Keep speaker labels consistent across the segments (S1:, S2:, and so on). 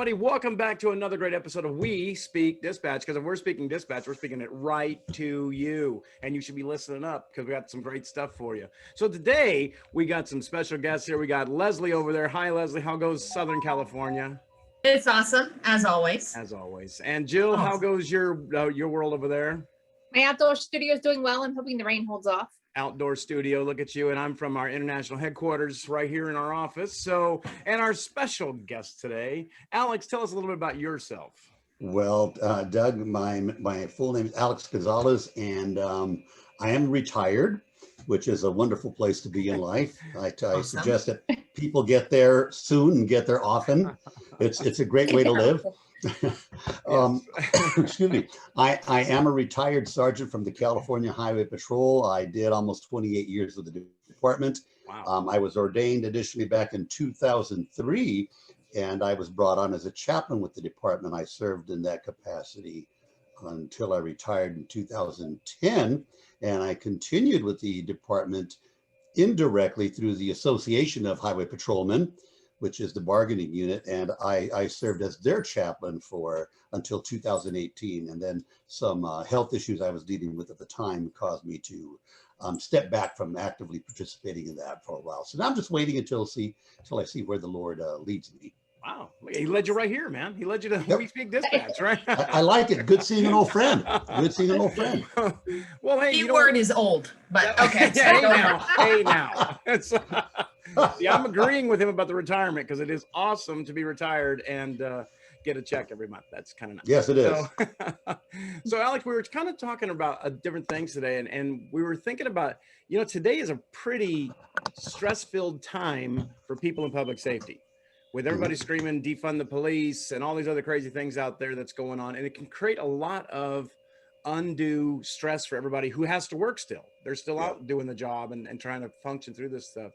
S1: everybody. Welcome back to another great episode of We Speak Dispatch. Because if we're speaking dispatch, we're speaking it right to you. And you should be listening up because we got some great stuff for you. So today, we got some special guests here. We got Leslie over there. Hi, Leslie. How goes Southern California?
S2: It's awesome, as always.
S1: As always. And Jill, how goes your world over there?
S3: My outdoor studio is doing well. I'm hoping the rain holds off.
S1: Outdoor studio, look at you. And I'm from our international headquarters right here in our office. So, and our special guest today, Alex, tell us a little bit about yourself.
S4: Well, Doug, my full name is Alex Gonzalez, and I am retired, which is a wonderful place to be in life. I suggest that people get there soon and get there often. It's a great way to live. Excuse me. I am a retired sergeant from the California Highway Patrol. I did almost 28 years with the department.
S1: Wow.
S4: I was ordained additionally back in 2003, and I was brought on as a chaplain with the department. I served in that capacity until I retired in 2010, and I continued with the department indirectly through the Association of Highway Patrolmen, which is the bargaining unit, and I served as their chaplain until 2018, and then some health issues I was dealing with at the time caused me to step back from actively participating in that for a while. So now I'm just waiting until I see where the Lord leads me.
S1: Wow, he led you right here, man. He led you to We Speak Dispatch, right?
S4: I like it. Good seeing an old friend. Good seeing an old friend.
S1: Well, hey,
S2: The word is old, but okay.
S1: Hey now. See, I'm agreeing with him about the retirement because it is awesome to be retired and get a check every month. That's kind of nice.
S4: Yes, it is.
S1: So Alex, we were kind of talking about different things today, and we were thinking about, today is a pretty stress-filled time for people in public safety, with everybody screaming defund the police and all these other crazy things out there that's going on, and it can create a lot of undue stress for everybody who has to work still. They're still out doing the job and trying to function through this stuff.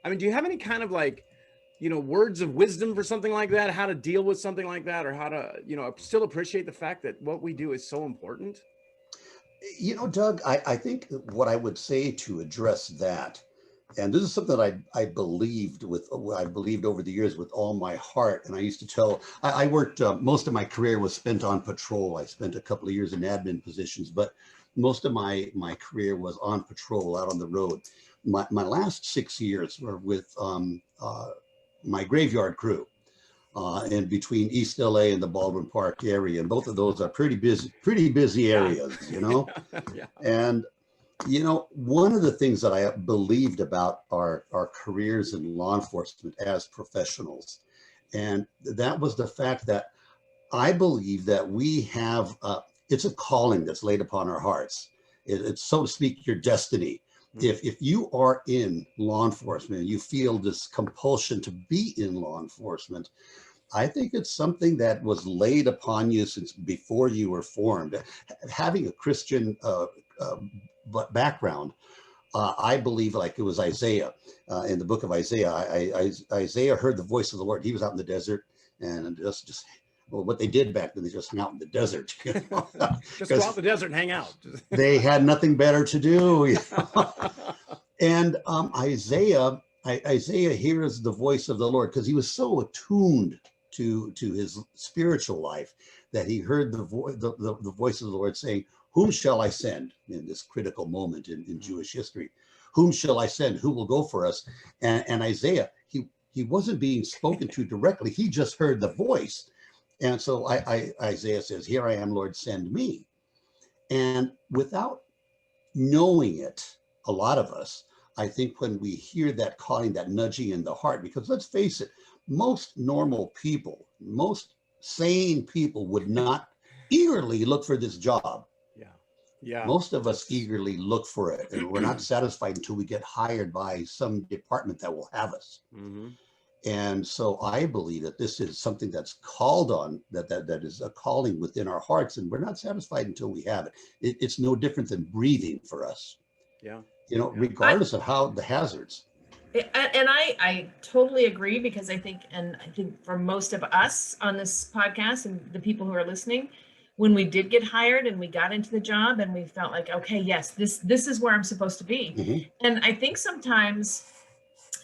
S1: I mean, do you have any kind of words of wisdom for something like that, how to deal with something like that, or how to, still appreciate the fact that what we do is so important?
S4: Doug, I think what I would say to address that, and this is something that I've believed over the years with all my heart. And I used to tell, I worked, most of my career was spent on patrol. I spent a couple of years in admin positions, but most of my career was on patrol out on the road. My last 6 years were with my graveyard crew and between East LA and the Baldwin Park area. And both of those are pretty busy areas,
S1: Yeah.
S4: And, one of the things that I believed about our careers in law enforcement as professionals, and that was the fact that I believe that we have, it's a calling that's laid upon our hearts. It's, so to speak, your destiny. If you are in law enforcement and you feel this compulsion to be in law enforcement, I think it's something that was laid upon you since before you were formed. Having a Christian background, I believe, like it was Isaiah in the book of Isaiah. Isaiah heard the voice of the Lord. He was out in the desert, and just well, what they did back then, they just hung out in the desert.
S1: Just go out in the desert and hang out.
S4: They had nothing better to do. And Isaiah hears the voice of the Lord because he was so attuned to his spiritual life that he heard the voice of the Lord saying, "Whom shall I send?" in this critical moment in Jewish history. Whom shall I send? Who will go for us? And Isaiah, he wasn't being spoken to directly. He just heard the voice. And so Isaiah says, "Here I am, Lord, send me." And without knowing it, a lot of us, I think when we hear that calling, that nudging in the heart, because let's face it, most normal people, most sane people would not eagerly look for this job.
S1: Yeah.
S4: Most of us eagerly look for it, and we're not satisfied until we get hired by some department that will have us.
S1: Mm-hmm.
S4: And so I believe that this is something that's called on, that is a calling within our hearts, and we're not satisfied until we have it. It's no different than breathing for us.
S1: Yeah.
S4: Regardless of how the hazards.
S2: And I totally agree, because I think for most of us on this podcast and the people who are listening, when we did get hired and we got into the job and we felt like, okay, yes, this is where I'm supposed to be.
S4: Mm-hmm.
S2: And I think sometimes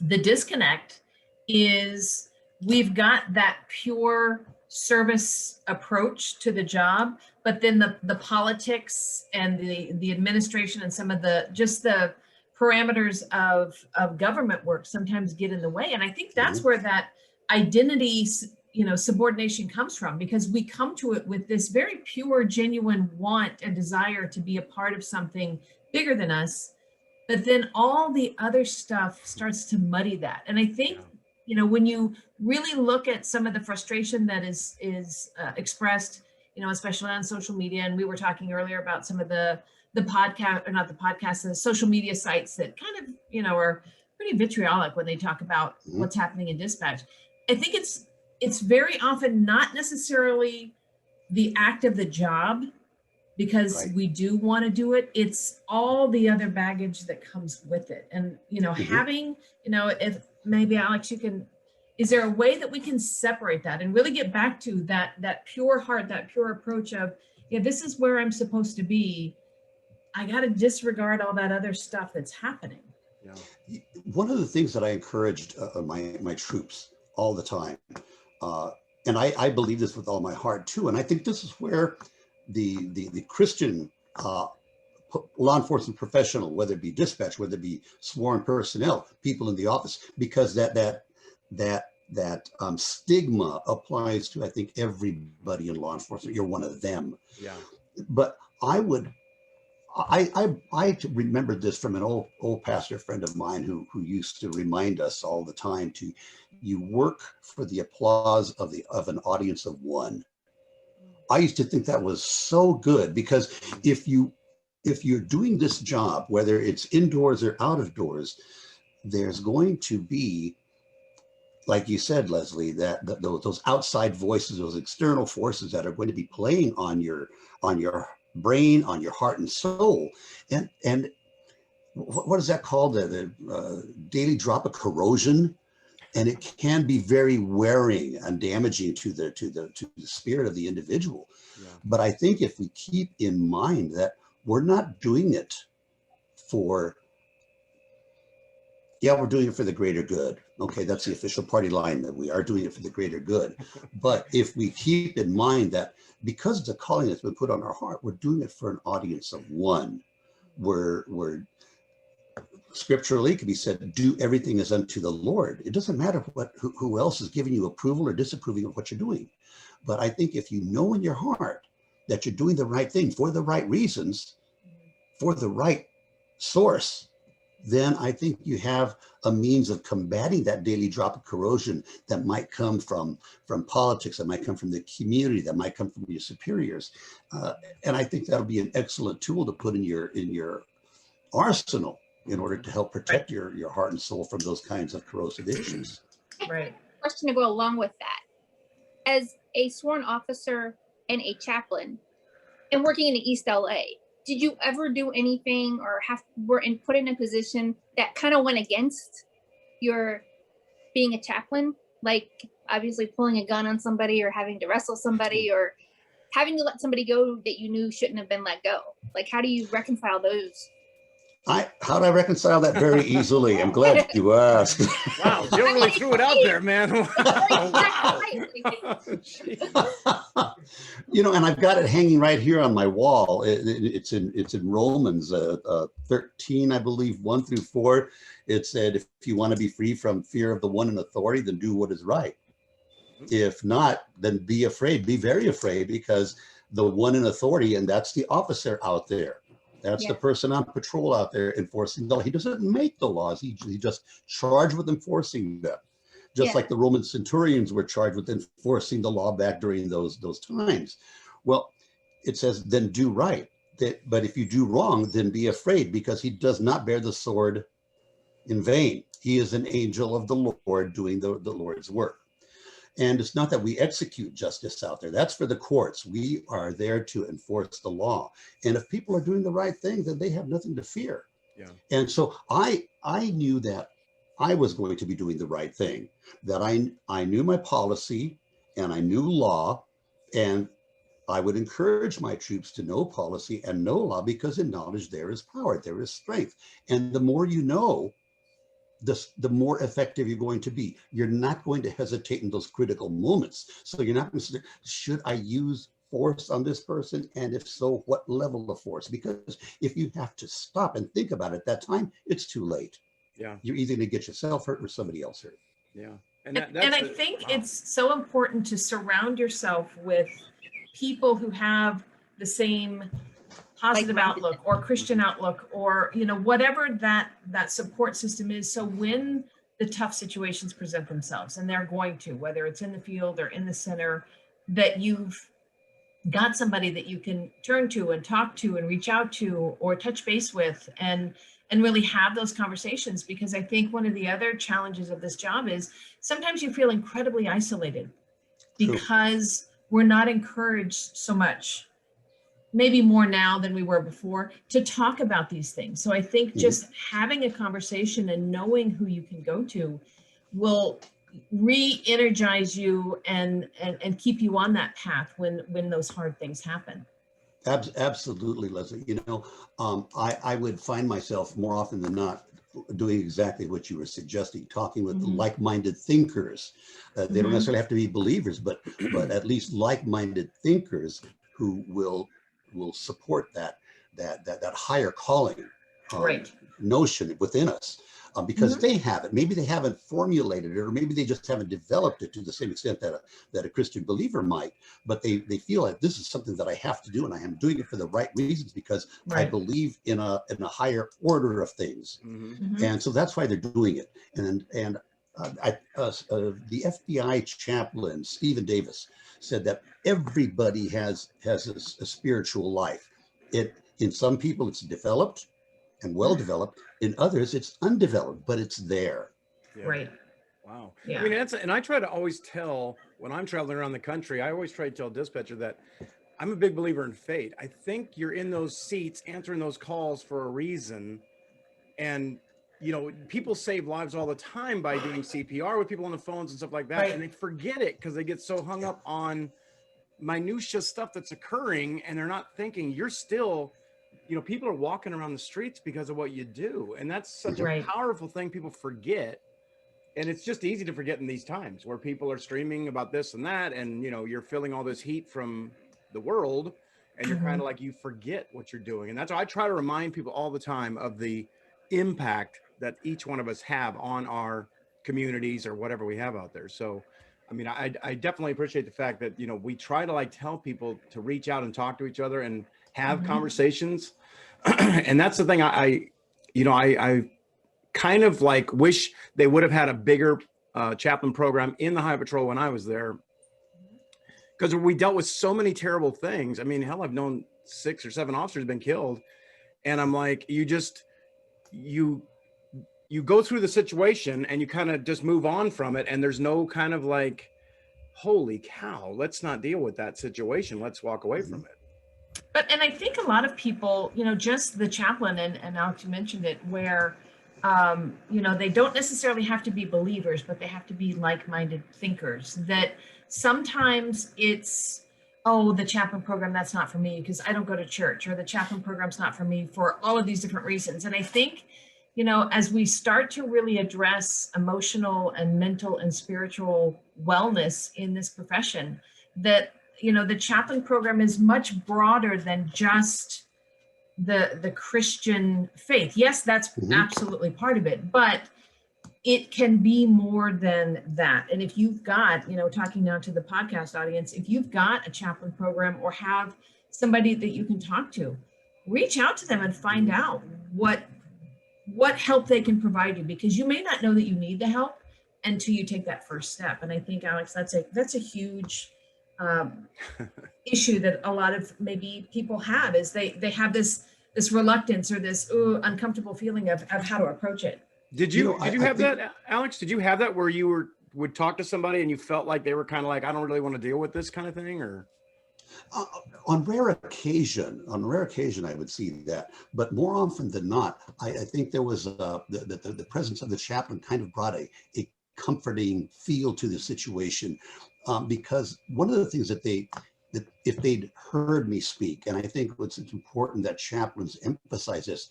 S2: the disconnect is we've got that pure service approach to the job, but then the politics and the administration and some of the parameters of government work sometimes get in the way. And I think that's where that identity, subordination comes from, because we come to it with this very pure, genuine want and desire to be a part of something bigger than us. But then all the other stuff starts to muddy that. And I think, when you really look at some of the frustration that is expressed, especially on social media, and we were talking earlier about some of the podcast, or not the podcast, the social media sites that kind of, are pretty vitriolic when they talk about what's happening in dispatch. I think it's very often not necessarily the act of the job, because we do want to do it. It's all the other baggage that comes with it. And, having, if maybe Alex, is there a way that we can separate that and really get back to that pure heart, that pure approach of, this is where I'm supposed to be. I got to disregard all that other stuff that's happening.
S4: Yeah. One of the things that I encouraged my troops all the time, and I believe this with all my heart too, and I think this is where the Christian law enforcement professional, whether it be dispatch, whether it be sworn personnel, people in the office, because that stigma applies to, I think, everybody in law enforcement. You're one of them.
S1: Yeah.
S4: But I remembered this from an old pastor friend of mine who used to remind us all the time you work for the applause of an audience of one. I used to think that was so good, because if you're doing this job, whether it's indoors or out of doors, there's going to be, like you said, Leslie, that those outside voices, those external forces that are going to be playing on your brain, on your heart and soul. And what is that called? The daily drop of corrosion. And it can be very wearing and damaging to the spirit of the individual. Yeah. But I think if we keep in mind that we're not doing it we're doing it for the greater good. Okay, that's the official party line, that we are doing it for the greater good. But if we keep in mind that because of the calling that's been put on our heart, we're doing it for an audience of one. We're scripturally, it can be said, do everything as unto the Lord. It doesn't matter who else is giving you approval or disapproving of what you're doing. But I think if you know in your heart that you're doing the right thing for the right reasons, for the right source, then I think you have a means of combating that daily drop of corrosion that might come from politics, that might come from the community, that might come from your superiors. And I think that'll be an excellent tool to put in your arsenal in order to help protect your heart and soul from those kinds of corrosive issues.
S2: Right.
S3: Question to go along with that. As a sworn officer and a chaplain and working in East LA, did you ever do anything or were put in a position that kind of went against your being a chaplain? Like obviously pulling a gun on somebody or having to wrestle somebody or having to let somebody go that you knew shouldn't have been let go? Like, how do you reconcile those?
S4: How do I reconcile that? Very easily. I'm glad you asked.
S1: Wow, Joe really threw it out there, man. Wow.
S4: And I've got it hanging right here on my wall. It's in Romans 13, I believe, 1-4. It said, if you want to be free from fear of the one in authority, then do what is right. If not, then be afraid, be very afraid, because the one in authority, and that's the officer out there. That's the person on patrol out there enforcing the law. He doesn't make the laws. He just charged with enforcing them. Just like the Roman centurions were charged with enforcing the law back during those times. Well, it says, then do right. But if you do wrong, then be afraid, because he does not bear the sword in vain. He is an angel of the Lord doing the Lord's work. And it's not that we execute justice out there. That's for the courts. We are there to enforce the law. And if people are doing the right thing, then they have nothing to fear. Yeah. And so I knew that I was going to be doing the right thing, that I knew my policy and I knew law, and I would encourage my troops to know policy and know law, because in knowledge there is power, there is strength. And the more you know, the more effective you're going to be. You're not going to hesitate in those critical moments. So you're not going to say, should I use force on this person? And if so, what level of force? Because if you have to stop and think about it at that time, it's too late.
S1: Yeah.
S4: You're either going to get yourself hurt or somebody else hurt.
S1: Yeah.
S2: And I think it's so important to surround yourself with people who have the same positive outlook or Christian outlook, or, you know, whatever that support system is. So when the tough situations present themselves, and they're going to, whether it's in the field or in the center, that you've got somebody that you can turn to and talk to and reach out to or touch base with, and really have those conversations. Because I think one of the other challenges of this job is sometimes you feel incredibly isolated because we're not encouraged so much, maybe more now than we were before, to talk about these things. So I think just having a conversation and knowing who you can go to will re-energize you and keep you on that path when those hard things happen.
S4: Absolutely, Leslie. You know, I would find myself more often than not doing exactly what you were suggesting, talking with like-minded thinkers. They don't necessarily have to be believers, but at least like-minded thinkers who will support that higher calling notion within us. Because they have it. Maybe they haven't formulated it, or maybe they just haven't developed it to the same extent that a Christian believer might, but they feel like this is something that I have to do, and I am doing it for the right reasons because I believe in a higher order of things. And so that's why they're doing it. And the FBI chaplain, Stephen Davis, said that everybody has a spiritual life. In some people it's developed and well developed. In others, it's undeveloped, but it's there.
S1: Yeah.
S2: Right.
S1: Wow.
S2: Yeah.
S1: I mean, and I try to always tell, when I'm traveling around the country, I always try to tell dispatcher that I'm a big believer in fate. I think you're in those seats answering those calls for a reason. And, you know, people save lives all the time by doing CPR with people on the phones and stuff like that. And they forget it because they get so hung up on minutia stuff that's occurring, and they're not thinking you're still, you know, people are walking around the streets because of what you do. And that's such a powerful thing people forget. And it's just easy to forget in these times where people are streaming about this and that. And, you know, you're feeling all this heat from the world, and you're kind of like, you forget what you're doing. And that's why I try to remind people all the time of the impact that each one of us have on our communities or whatever we have out there. So, I mean, I definitely appreciate the fact that, you know, we try to like tell people to reach out and talk to each other and have conversations. And that's the thing I kind of like wish they would have had a bigger chaplain program in the Highway Patrol when I was there, because we dealt with so many terrible things. I mean, hell, I've known 6 or 7 officers been killed, and I'm like, you go through the situation and you kind of just move on from it, and there's no kind of like, holy cow, let's not deal with that situation, let's walk away from it.
S2: And I think a lot of people, you know, just the chaplain, and Alex, you mentioned it, where you know, they don't necessarily have to be believers, but they have to be like-minded thinkers. That sometimes it's, oh, the chaplain program, that's not for me because I don't go to church, or the chaplain program's not for me for all of these different reasons. And I think, you know, as we start to really address emotional and mental and spiritual wellness in this profession, that, you know, the chaplain program is much broader than just the Christian faith. Yes, that's absolutely part of it, but it can be more than that. And if you've got, you know, talking now to the podcast audience, if you've got a chaplain program or have somebody that you can talk to, reach out to them and find out what help they can provide you, because you may not know that you need the help until you take that first step. And I think, Alex, that's a huge issue that a lot of maybe people have, is they have this reluctance or this uncomfortable feeling of how to approach it.
S1: Did you have that, Alex? Did you have that where you would talk to somebody and you felt like they were kind of like, I don't really want to deal with this kind of thing? Or
S4: on rare occasion, I would see that, but more often than not, I think there was the presence of the chaplain kind of brought a comforting feel to the situation, because one of the things that if they'd heard me speak, and I think it's important that chaplains emphasize this,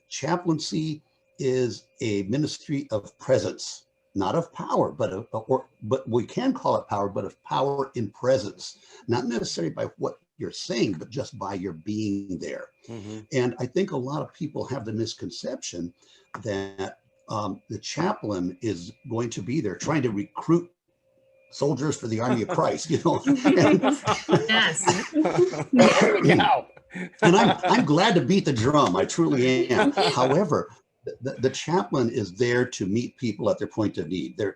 S4: chaplaincy is a ministry of presence, not of power, but we can call it power, but of power in presence, not necessarily by what you're saying, but just by your being there.
S1: Mm-hmm.
S4: And I think a lot of people have the misconception that the chaplain is going to be there trying to recruit soldiers for the army of Christ, you know.
S2: Yes.
S1: Wow.
S4: And I'm glad to beat the drum. I truly am. However, the chaplain is there to meet people at their point of need. The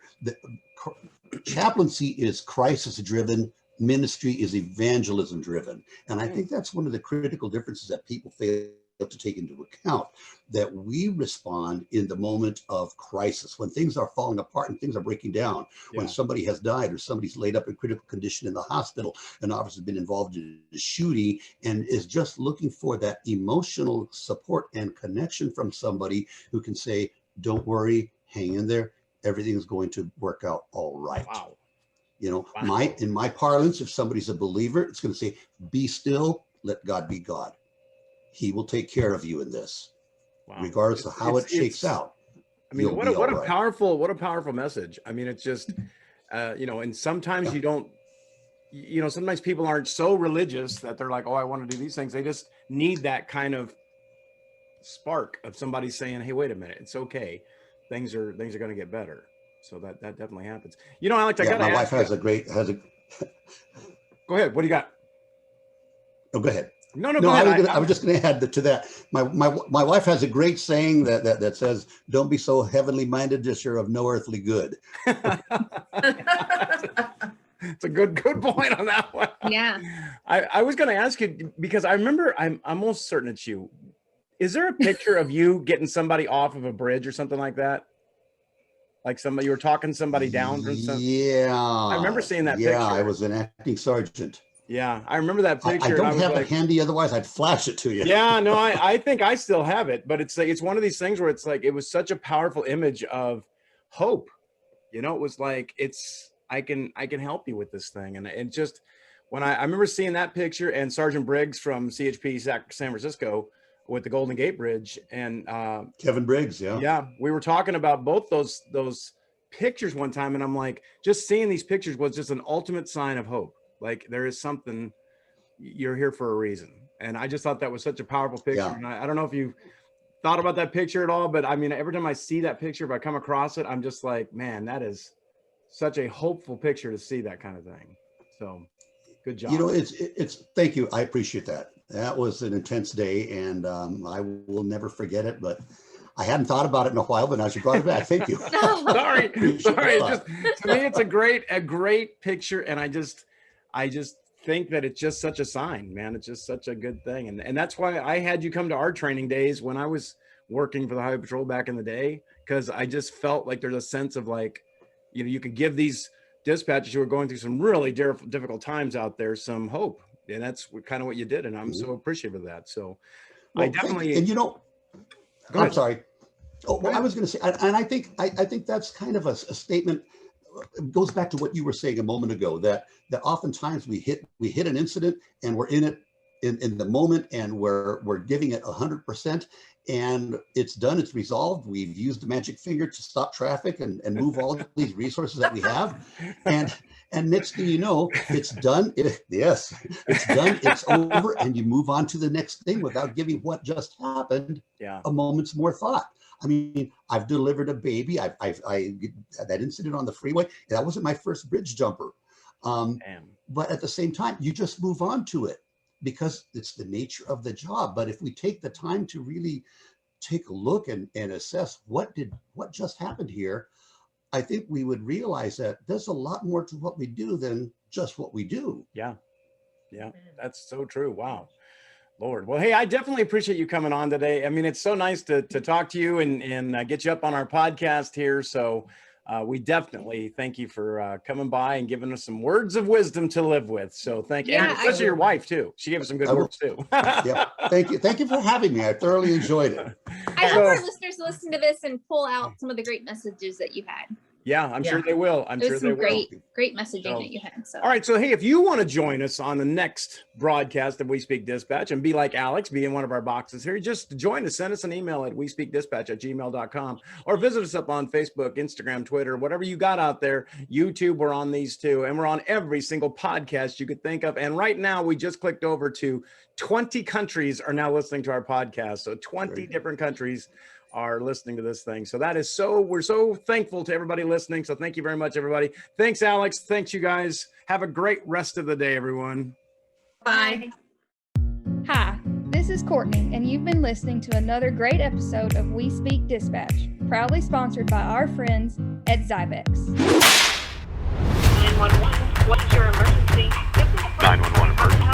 S4: chaplaincy is crisis-driven. Ministry is evangelism-driven. And I think that's one of the critical differences that people fail to take into account, that we respond in the moment of crisis, when things are falling apart and things are breaking down, when somebody has died or somebody's laid up in critical condition in the hospital, an officer has been involved in a shooting and is just looking for that emotional support and connection from somebody who can say, don't worry, hang in there, everything is going to work out all right.
S1: Wow.
S4: You know,
S1: Wow.
S4: in my parlance, if somebody's a believer, it's going to say, be still, let God be God. He will take care of you in this, regardless of how it shakes out.
S1: I mean, what a powerful message. I mean, it's just, you know, and sometimes you don't, you know, sometimes people aren't so religious that they're like, oh, I want to do these things. They just need that kind of spark of somebody saying, hey, wait a minute, it's okay. Things are going to get better. So that definitely happens. You know, Alex, I got to ask. My wife
S4: has a.
S1: Go ahead. What do you got?
S4: Oh, go ahead.
S1: No, go ahead.
S4: I was just going to add to that. My wife has a great saying that says, "Don't be so heavenly minded, just you're of no earthly good."
S1: It's a good point on that one.
S3: Yeah.
S1: I was going to ask you, because I remember, I'm almost certain it's you. Is there a picture of you getting somebody off of a bridge or something like that? Like somebody, you were talking somebody down from some.
S4: Yeah.
S1: I remember seeing that picture.
S4: Yeah, I was an acting sergeant.
S1: Yeah, I remember that picture.
S4: I don't have it handy, otherwise I'd flash it to you.
S1: Yeah, no, I think I still have it, but it's like, it's one of these things where it's like, it was such a powerful image of hope. You know, it was like, I can help you with this thing. And it just, when I remember seeing that picture and Sergeant Briggs from CHP San Francisco with the Golden Gate Bridge and
S4: Kevin Briggs.
S1: Yeah, we were talking about both those pictures one time, and I'm like, just seeing these pictures was just an ultimate sign of hope. Like, there is something, you're here for a reason. And I just thought that was such a powerful picture.
S4: Yeah.
S1: And I don't know if you thought about that picture at all, but I mean, every time I see that picture, if I come across it, I'm just like, man, that is such a hopeful picture to see that kind of thing. So good job.
S4: You know, it's thank you. I appreciate that. That was an intense day, and I will never forget it, but I hadn't thought about it in a while, but now you brought it back. Thank you.
S1: Sorry. Just, to me, it's a great picture. And I just think that it's just such a sign, man. It's just such a good thing. And that's why I had you come to our training days when I was working for the Highway Patrol back in the day, because I just felt like there's a sense of like, you know, you could give these dispatchers who are going through some really difficult times out there some hope. And that's kind of what you did. And I'm so appreciative of that. So well, I definitely,
S4: and you know, I'm sorry. Oh, well, I was going to say, and I think that's kind of a statement. It goes back to what you were saying a moment ago, that oftentimes we hit an incident and we're in it in the moment, and we're giving it 100%, and it's done, it's resolved. We've used the magic finger to stop traffic and move all of these resources that we have, and next thing you know, it's done. Yes, it's done. It's over, and you move on to the next thing without giving what just happened a moment's more thought. I mean, I've delivered a baby. I that incident on the freeway, that wasn't my first bridge jumper. But at the same time, you just move on to it because it's the nature of the job. But if we take the time to really take a look and assess what just happened here, I think we would realize that there's a lot more to what we do than just what we do.
S1: Yeah, that's so true. Wow. Lord. Well, hey, I definitely appreciate you coming on today. I mean, it's so nice to talk to you and get you up on our podcast here. So we definitely thank you for coming by and giving us some words of wisdom to live with. So thank you. And especially your wife too. She gave us some good words too.
S4: Yeah. Thank you. Thank you for having me. I thoroughly enjoyed it.
S3: I hope our listeners listen to this and pull out some of the great messages that you had.
S1: Yeah, I'm sure they will. I'm
S3: It
S1: sure
S3: was
S1: they
S3: some
S1: will.
S3: great messaging
S1: So-
S3: that you had. So
S1: All right. So, hey, if you want to join us on the next broadcast of We Speak Dispatch and be like Alex, be in one of our boxes here, just join us. Send us an email at wespeakdispatch@gmail.com or visit us up on Facebook, Instagram, Twitter, whatever you got out there. YouTube, we're on these too. And we're on every single podcast you could think of. And right now, we just clicked over to 20 countries are now listening to our podcast. So 20 different countries are listening to this thing. So that is we're so thankful to everybody listening. So thank you very much, everybody. Thanks, Alex. Thanks, you guys. Have a great rest of the day, everyone.
S2: Bye.
S5: Hi, this is Courtney, and you've been listening to another great episode of We Speak Dispatch, proudly sponsored by our friends at Zybex.
S6: 911, what's your emergency? 911 emergency.